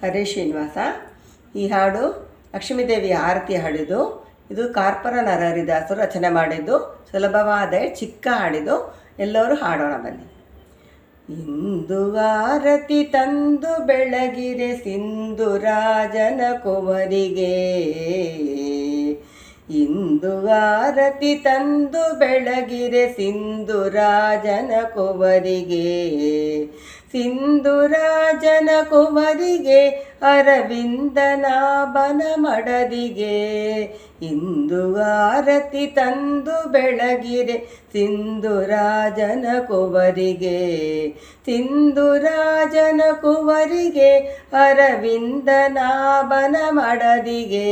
ಹರೇ ಶ್ರೀನಿವಾಸ. ಈ ಹಾಡು ಲಕ್ಷ್ಮೀದೇವಿ ಆರತಿ ಹಾಡಿದ್ದು. ಇದು ಕಾರ್ಪರ ನರಹರಿದಾಸರು ರಚನೆ ಮಾಡಿದ್ದು. ಸುಲಭವಾದ ಚಿಕ್ಕ ಹಾಡಿದ್ದು. ಎಲ್ಲರೂ ಹಾಡೋಣ ಬನ್ನಿ. ಇಂದು ಆರತಿ ತಂದು ಬೆಳಗಿರೆ ಸಿಂಧುರಾಜನ ಕುವರಿಗೆ, ಇಂದು ಆರತಿ ತಂದು ಬೆಳಗಿರೆ ಸಿಂಧುರಾಜನ ಕುವರಿಗೆ, ಸಿಂಧುರಾಜನ ಕುವರಿಗೆ ಅರವಿಂದನಾಭನ ಮಡದಿಗೆ, ಇಂದು ಆರತಿ ತಂದು ಬೆಳಗಿರೆ ಸಿಂಧುರಾಜನ ಕುವರಿಗೆ, ಸಿಂಧುರಾಜನ ಕುವರಿಗೆ ಅರವಿಂದನಾಭನ ಮಡದಿಗೆ,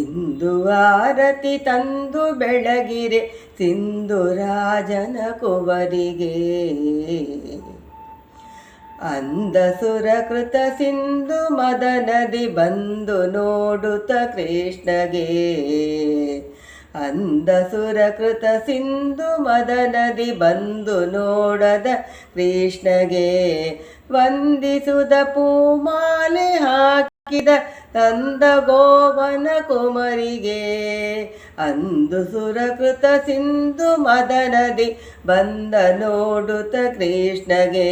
ಇಂದು ಆರತಿ ತಂದು ಬೆಳಗಿರೆ ಸಿಂಧುರಾಜನ ಕುವರಿಗೆ. ಅಂಧಸುರಕೃತ ಸಿಂಧು ಮದನದಿ ಬಂದು ನೋಡುತ್ತ ಕೃಷ್ಣಗೆ, ಅಂಧಸುರಕೃತ ಸಿಂಧು ಮದನದಿ ಬಂದು ನೋಡದ ಕೃಷ್ಣಗೆ, ವಂದಿಸುದ ಪೂಮಾಲೆ ಹಾಕಿದ ನಂದ ಗೋವನ ಕುಮರಿಗೆ, ಅಂದು ಸುರಕೃತ ಸಿಂಧು ಮದನದಿ ಬಂದ ನೋಡುತ್ತ ಕೃಷ್ಣಗೆ,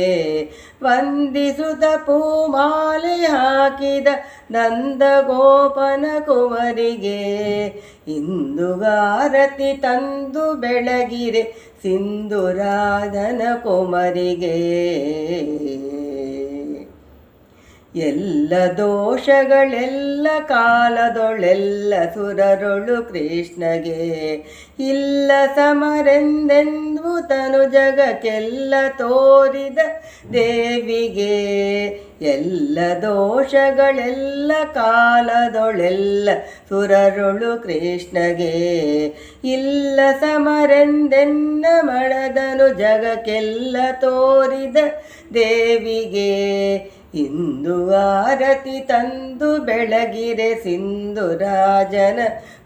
ವಂದಿಸುತ್ತ ಪೂಮಾಲೆ ಹಾಕಿದ ನಂದ ಗೋಪನ ಕುಮರಿಗೆ, ಇಂದು ಆರತಿ ತಂದು ಬೆಳಗಿರೆ ಸಿಂಧುರಾಜನ ಕುಮರಿಗೆ. ಎಲ್ಲ ದೋಷಗಳೆಲ್ಲ ಕಾಲದೊಳೆಲ್ಲ ಸುರರೊಳು ಕೃಷ್ಣಗೆ, ಇಲ್ಲ ಸಮರೆಂದೆಂದು ತನು ಜಗಕ್ಕೆಲ್ಲ ತೋರಿದ ದೇವಿಗೆ, ಎಲ್ಲ ದೋಷಗಳೆಲ್ಲ ಕಾಲದೊಳೆಲ್ಲ ಸುರರೊಳು ಕೃಷ್ಣಗೆ, ಇಲ್ಲ ಸಮರೆಂದೆನ್ನ ಮಡದನು ಜಗಕ್ಕೆಲ್ಲ ತೋರಿದ ದೇವಿಗೆ, ಇಂದು ಆರತಿ ತಂದು ಬೆಳಗಿರೆ ಸಿಂಧುರಾಜನ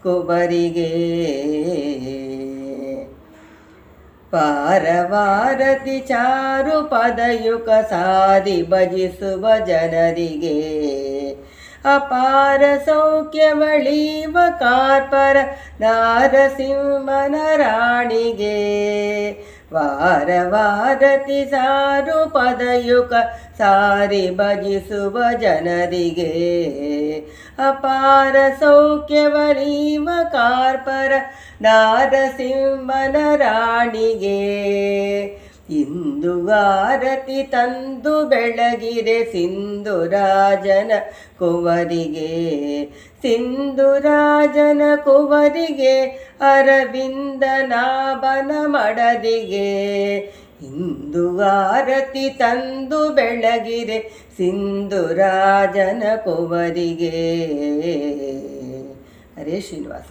ಕುವರಿಗೆ. ಪಾರವಾರತಿ ಚಾರು ಪದಯುಕ ಸಾರಿ ಭಜಿಸುವ ಜನರಿಗೆ, ಅಪಾರ ಸೌಖ್ಯವಳೀವ ಕಾರ್ಪರ ನಾರಸಿಂಹನ ರಾಣಿಗೆ, ವಾರವಾರತಿ ಸಾರು ಪದಯುಕ ಸಾರಿ ಭಜಿಸುವ ಜನರಿಗೆ, ಅಪಾರ ಸೌಖ್ಯವರೀವ ಕಾರ್ಪರ ನಾರಸಿಂಹನ ರಾಣಿಗೆ, ಇಂದು ಆರತಿ ತಂದು ಬೆಳಗಿರೆ ಸಿಂಧುರಾಜನ ಕುವರಿಗೆ, ಸಿಂಧುರಾಜನ ಕುವರಿಗೆ ಅರವಿಂದನಾಭನ ಮಡದಿಗೆ, ಇಂದು ಆರತಿ ತಂದು ಬೆಳಗಿರೆ ಸಿಂಧುರಾಜನ ಕುವರಿಗೆ. ಹರೇ ಶ್ರೀನಿವಾಸ.